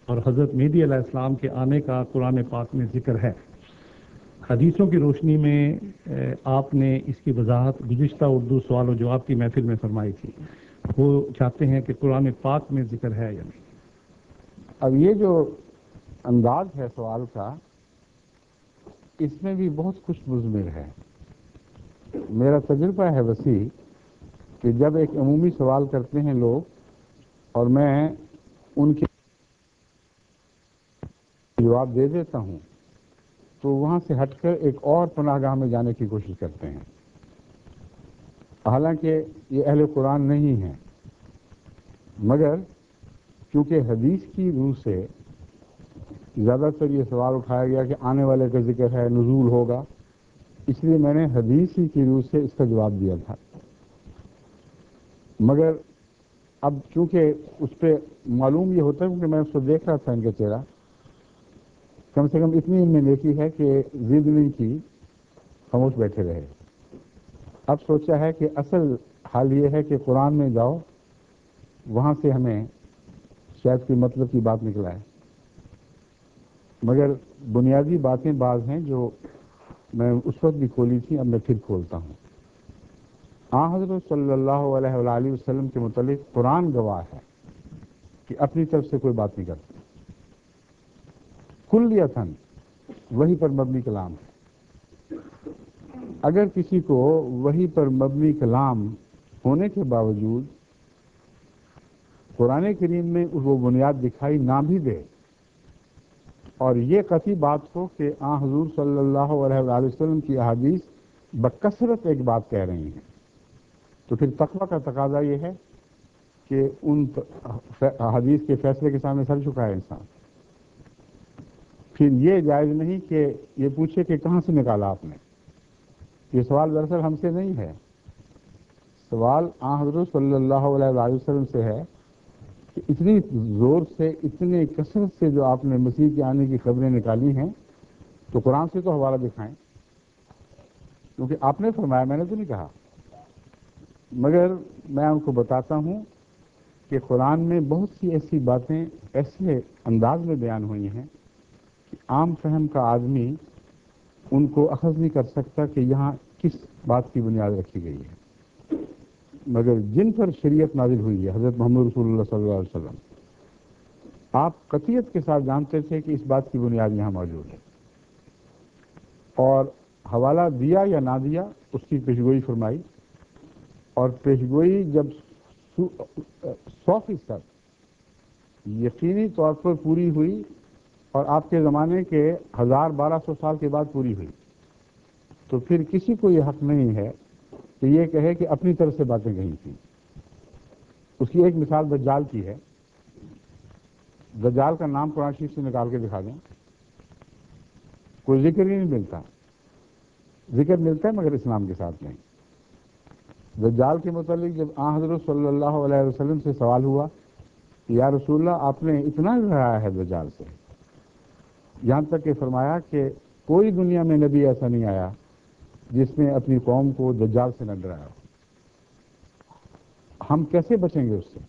اور حضرت مہدی علیہ السلام کے آنے کا قرآن پاک میں ذکر ہے۔ حدیثوں کی روشنی میں آپ نے اس کی وضاحت گزشتہ اردو سوال و جواب کی محفل میں فرمائی تھی، وہ چاہتے ہیں کہ قرآن پاک میں ذکر ہے یا نہیں۔ اب یہ جو انداز ہے سوال کا، اس میں بھی بہت خوش مضمر ہے۔ میرا تجربہ ہے وسیع کہ جب ایک عمومی سوال کرتے ہیں لوگ اور میں ان کے جواب دے دیتا ہوں تو وہاں سے ہٹ کر ایک اور پناہ گاہ میں جانے کی کوشش کرتے ہیں، حالانکہ یہ اہل قرآن نہیں ہیں، مگر چونکہ حدیث کی روح سے زیادہ تر یہ سوال اٹھایا گیا کہ آنے والے کا ذکر ہے، نزول ہوگا، اس لیے میں نے حدیث ہی کی روح سے اس کا جواب دیا تھا۔ مگر اب چونکہ اس پہ معلوم یہ ہوتا ہے کیونکہ میں اس کو دیکھ رہا تھا ان کا چہرہ، کم سے کم اتنی ان میں نیکی ہے کہ ضد نہیں کی، خاموش بیٹھے رہے۔ اب سوچا ہے کہ اصل حال یہ ہے کہ قرآن میں جاؤ، وہاں سے ہمیں شاید کوئی مطلب کی بات نکل آئے، مگر بنیادی باتیں بعض ہیں جو میں اس وقت بھی کھولی تھی، اب میں پھر کھولتا ہوں۔ حضرت صلی اللہ علیہ وآلہ وسلم کے متعلق قرآن گواہ ہے کہ اپنی طرف سے کوئی بات نہیں کرتا، کلیتاً وحی پر مبنی کلام ہے۔ اگر کسی کو وحی پر مبنی کلام ہونے کے باوجود قرآن کریم میں وہ بنیاد دکھائی نہ بھی دے اور یہ قطعی بات ہو کہ حضور صلی اللہ علیہ وآلہ وسلم کی احادیث بکثرت ایک بات کہہ رہی ہیں، تو پھر تقویٰ کا تقاضا یہ ہے کہ ان حدیث کے فیصلے کے سامنے سر جھکائے انسان۔ پھر یہ جائز نہیں کہ یہ پوچھے کہ کہاں سے نکالا آپ نے۔ یہ سوال دراصل ہم سے نہیں ہے، سوال حضرت صلی اللہ علیہ وآلہ وسلم سے ہے کہ اتنی زور سے، اتنی کثرت سے جو آپ نے مسیح کے آنے کی خبریں نکالی ہیں، تو قرآن سے تو حوالہ دکھائیں، کیونکہ آپ نے فرمایا، میں نے تو نہیں کہا۔ مگر میں ان کو بتاتا ہوں کہ قرآن میں بہت سی ایسی باتیں ایسے انداز میں بیان ہوئی ہیں کہ عام فہم کا آدمی ان کو اخذ نہیں کر سکتا کہ یہاں کس بات کی بنیاد رکھی گئی ہے۔ مگر جن پر شریعت نازل ہوئی ہے، حضرت محمد رسول اللہ صلی اللہ علیہ وسلم، آپ قطعیت کے ساتھ جانتے تھے کہ اس بات کی بنیاد یہاں موجود ہے، اور حوالہ دیا یا نہ دیا اس کی پیشگوئی فرمائی، اور پیشگوئی جب 100% یقینی طور پر پوری ہوئی اور آپ کے زمانے کے 1200 سال کے بعد پوری ہوئی، تو پھر کسی کو یہ حق نہیں ہے کہ یہ کہے کہ اپنی طرف سے باتیں کہیں تھیں۔ اس کی ایک مثال دجال کی ہے۔ دجال کا نام قرآن شریف سے نکال کے دکھا دیں، کوئی ذکر ہی نہیں ملتا، ذکر ملتا ہے مگر اسلام کے ساتھ نہیں۔ دجال کے متعلق جب حضرت صلی اللہ علیہ وسلم سے سوال ہوا کہ یا رسول اللہ آپ نے اتنا ڈرایا ہے دجال سے، یہاں تک کہ فرمایا کہ کوئی دنیا میں نبی ایسا نہیں آیا جس نے اپنی قوم کو دجال سے نہ ڈرایا، ہم کیسے بچیں گے اس سے؟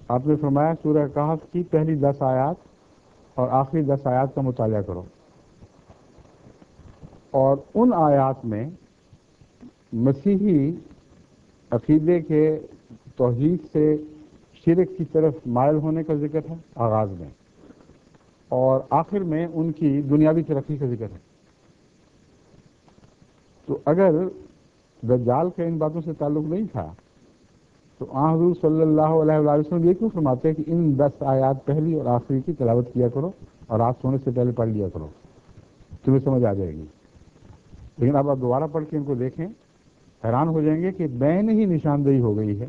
آپ نے فرمایا سورہ کہف کی پہلی 10 آیات اور آخری 10 آیات کا مطالعہ کرو، اور ان آیات میں مسیحی عقیدے کے توحید سے شرک کی طرف مائل ہونے کا ذکر ہے آغاز میں، اور آخر میں ان کی دنیاوی ترقی کا ذکر ہے۔ تو اگر دجال کا ان باتوں سے تعلق نہیں تھا تو حضور صلی اللہ علیہ وآلہ وسلم یہ کیوں فرماتے ہیں کہ ان 10 آیات پہلی اور آخری کی تلاوت کیا کرو اور رات سونے سے پہلے پڑھ لیا کرو، تمہیں سمجھ آ جائے گی۔ لیکن اب آپ دوبارہ پڑھ کے ان کو دیکھیں، حیران ہو جائیں گے کہ بین ہی نشاندہی ہو گئی ہے،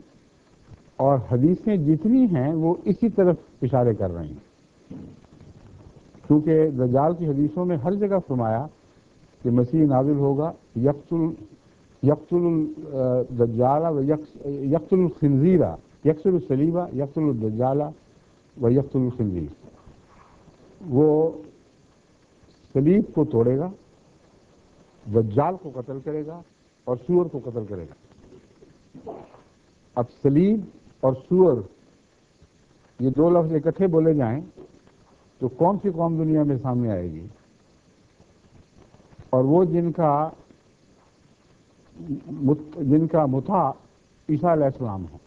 اور حدیثیں جتنی ہیں وہ اسی طرف اشارے کر رہی ہیں، کیونکہ دجال کی حدیثوں میں ہر جگہ فرمایا کہ مسیح نازل ہوگا، یقتل الدجال و یقتل الخنزیر، یقتل الصلیب، یقتل الدجال و یقتل الخنزیر، وہ صلیب کو توڑے گا، دجال کو قتل کرے گا اور سور کو قتل کرے گا۔ اب صلیب اور سور یہ دو لفظ اکٹھے بولے جائیں تو کون سی قوم دنیا میں سامنے آئے گی؟ اور وہ جن کا متع عیسیٰ علیہ السلام ہو.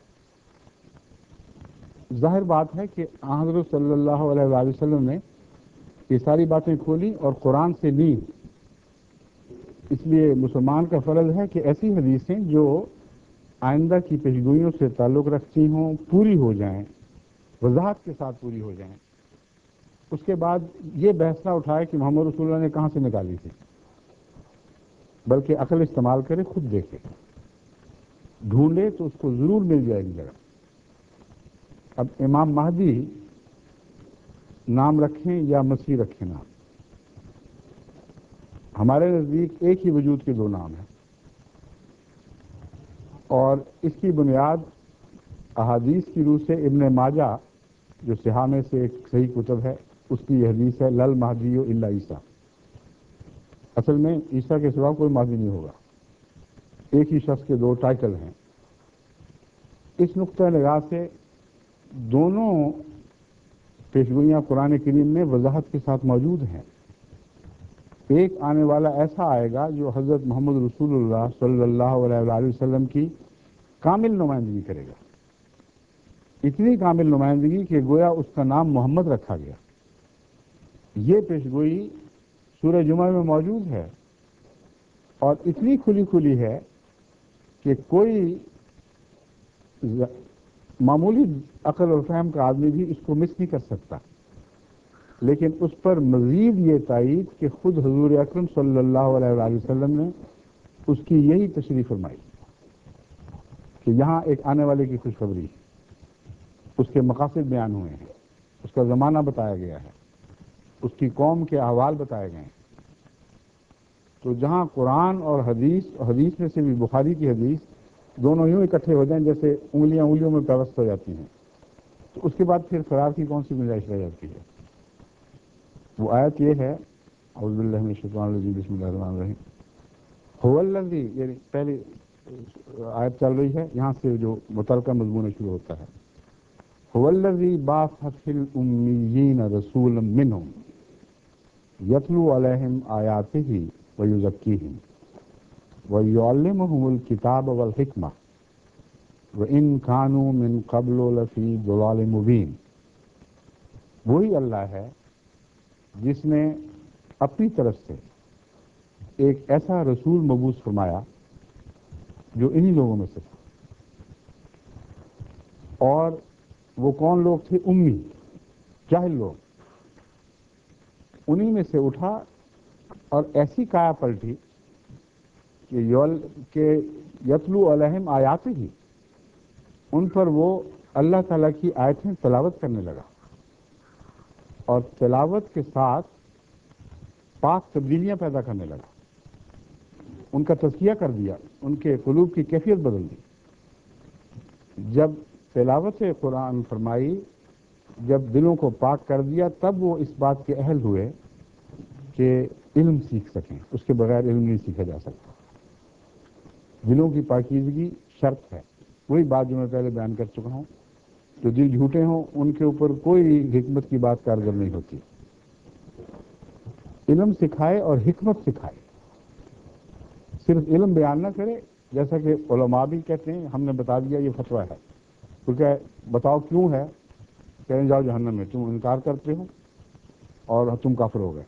ظاہر بات ہے کہ حضرت صلی اللہ علیہ وآلہ وسلم نے یہ ساری باتیں کھولی اور قرآن سے لی. اس لیے مسلمان کا فرض ہے کہ ایسی حدیثیں جو آئندہ کی پیشگوئیوں سے تعلق رکھتی ہوں پوری ہو جائیں، وضاحت کے ساتھ پوری ہو جائیں. اس کے بعد یہ بحث نہ اٹھائے کہ محمد رسول اللہ نے کہاں سے نکالی تھی، بلکہ عقل استعمال کرے، خود دیکھے، ڈھونڈے تو اس کو ضرور مل جائے گی جگہ. اب امام مہدی نام رکھیں یا مسیح رکھیں نام، ہمارے نزدیک ایک ہی وجود کے دو نام ہیں، اور اس کی بنیاد احادیث کی روح سے ابن ماجہ جو صحاح میں سے ایک صحیح کتب ہے، اس کی یہ حدیث ہے لل مہدی الا عیسیٰ. اصل میں عیسیٰ کے سوا کوئی مہدی نہیں ہوگا، ایک ہی شخص کے دو ٹائٹل ہیں. اس نقطہ نگاہ سے دونوں پیشگوئیاں قرآن کریم میں وضاحت کے ساتھ موجود ہیں. ایک آنے والا ایسا آئے گا جو حضرت محمد رسول اللہ صلی اللہ علیہ وآلہ وسلم کی کامل نمائندگی کرے گا، اتنی کامل نمائندگی کہ گویا اس کا نام محمد رکھا گیا. یہ پیشگوئی سورہ جمعہ میں موجود ہے اور اتنی کھلی کھلی ہے کہ کوئی معمولی عقل اور فہم کا آدمی بھی اس کو مس نہیں کر سکتا. لیکن اس پر مزید یہ تائید کہ خود حضور اکرم صلی اللہ علیہ وآلہ وسلم نے اس کی یہی تشریح فرمائی کہ یہاں ایک آنے والے کی خوشخبری، اس کے مقاصد بیان ہوئے ہیں، اس کا زمانہ بتایا گیا ہے، اس کی قوم کے احوال بتائے گئے ہیں. تو جہاں قرآن اور حدیث میں سے بھی بخاری کی حدیث دونوں یوں اکٹھے ہو جائیں جیسے انگلیاں میں پیوست ہو جاتی ہیں، تو اس کے بعد پھر فرار کی کون سی گنجائش رہ جاتی ہے؟ وہ آیت یہ ہے، اعوذ باللہ من الشیطان الرجیم، بسم اللہ الرحمن الرحیم. هو الذی، یعنی پہلی آیت چل رہی ہے، یہاں سے جو متعلقہ مضمون شروع ہوتا ہے، هو الذی بعث فی الامیین رسولا منہم یتلو علیہم آیاتہ ویزکیہم ویعلمہم الکتاب والحکمہ وان کانوا من قبل لفی ضلال مبین. وہی اللہ ہے جس نے اپنی طرف سے ایک ایسا رسول مبعوث فرمایا جو انہی لوگوں میں سے تھا. اور وہ کون لوگ تھے؟ امی، جاہل لوگ. انہی میں سے اٹھا اور ایسی کایا پلٹی کہ یتلو علیہم آیات ہی، ان پر وہ اللہ تعالیٰ کی آیتیں تلاوت کرنے لگا، اور تلاوت کے ساتھ پاک تبدیلیاں پیدا کرنے لگا. ان کا تزکیہ کر دیا، ان کے قلوب کی کیفیت بدل دی. جب تلاوت قرآن فرمائی، جب دلوں کو پاک کر دیا، تب وہ اس بات کے اہل ہوئے کہ علم سیکھ سکیں. اس کے بغیر علم نہیں سیکھا جا سکتا. دلوں کی پاکیزگی شرط ہے. وہی بات جو میں پہلے بیان کر چکا ہوں، جو دل جھوٹے ہوں ان کے اوپر کوئی حکمت کی بات کارگر نہیں ہوتی. علم سکھائے اور حکمت سکھائے، صرف علم بیان نہ کرے. جیسا کہ علماء بھی کہتے ہیں، ہم نے بتا دیا یہ فتویٰ ہے، تو کیا بتاؤ کیوں ہے؟ کہیں جاؤ جہنم میں، تم انکار کرتے ہو اور تم کافر ہو گئے.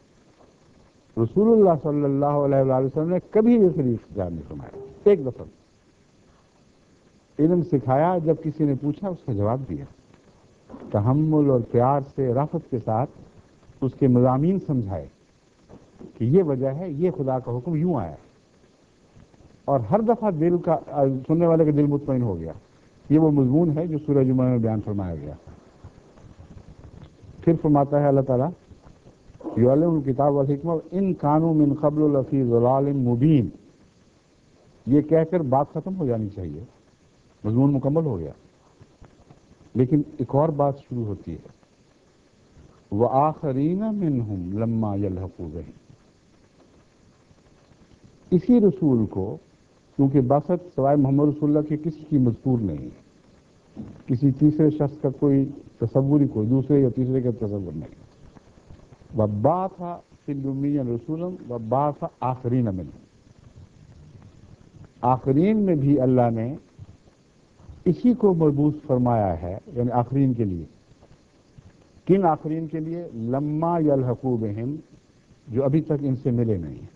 رسول اللہ صلی اللہ علیہ وآلہ وسلم نے کبھی یہ شریف اختیار نہیں فرمایا. ایک دفعہ علم سکھایا، جب کسی نے پوچھا اس کا جواب دیا، تحمل اور پیار سے رافت کے ساتھ اس کے مضامین سمجھائے کہ یہ وجہ ہے، یہ خدا کا حکم یوں آیا. اور ہر دفعہ دل کا سننے والے کا دل مطمئن ہو گیا. یہ وہ مضمون ہے جو سورہ جمعہ میں بیان فرمایا گیا. پھر فرماتا ہے اللہ تعالیٰ یعلم الکتاب والحکمہ ان کانوا من قبل لفی ضلال مبین. یہ کہہ کر بات ختم ہو جانی چاہیے، مضمون مکمل ہو گیا. لیکن ایک اور بات شروع ہوتی ہے، وآخرین منہم لما یلحقوا بہم. اسی رسول کو، کیونکہ باسط سوائے محمد رسول اللہ کے کسی کی مذکور نہیں ہے، کسی تیسرے شخص کا کوئی تصور ہی، کوئی دوسرے یا تیسرے کا تصور نہیں. وبعث فی الامیین رسولا وبعث آخرین منہم، آخرین میں بھی اللہ نے اسی کو مبعوث فرمایا ہے، یعنی آخرین کے لیے. کن آخرین کے لیے؟ لما یلحقوا بہم، جو ابھی تک ان سے ملے نہیں ہیں.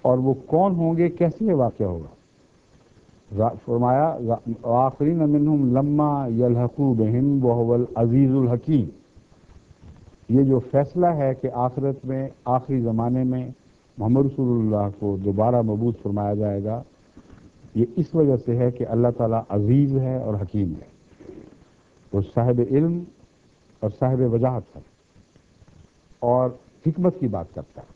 اور وہ کون ہوں گے، کیسے یہ واقعہ ہوگا؟ فرمایا آخرین منہم لما یلحقوا بہم وہو العزیز الحکیم. یہ جو فیصلہ ہے کہ آخرت میں، آخری زمانے میں محمد رسول اللہ کو دوبارہ مبعوث فرمایا جائے گا، یہ اس وجہ سے ہے کہ اللہ تعالیٰ عزیز ہے اور حکیم ہے. وہ صاحب علم اور صاحب وجاہت ہے اور حکمت کی بات کرتا ہے.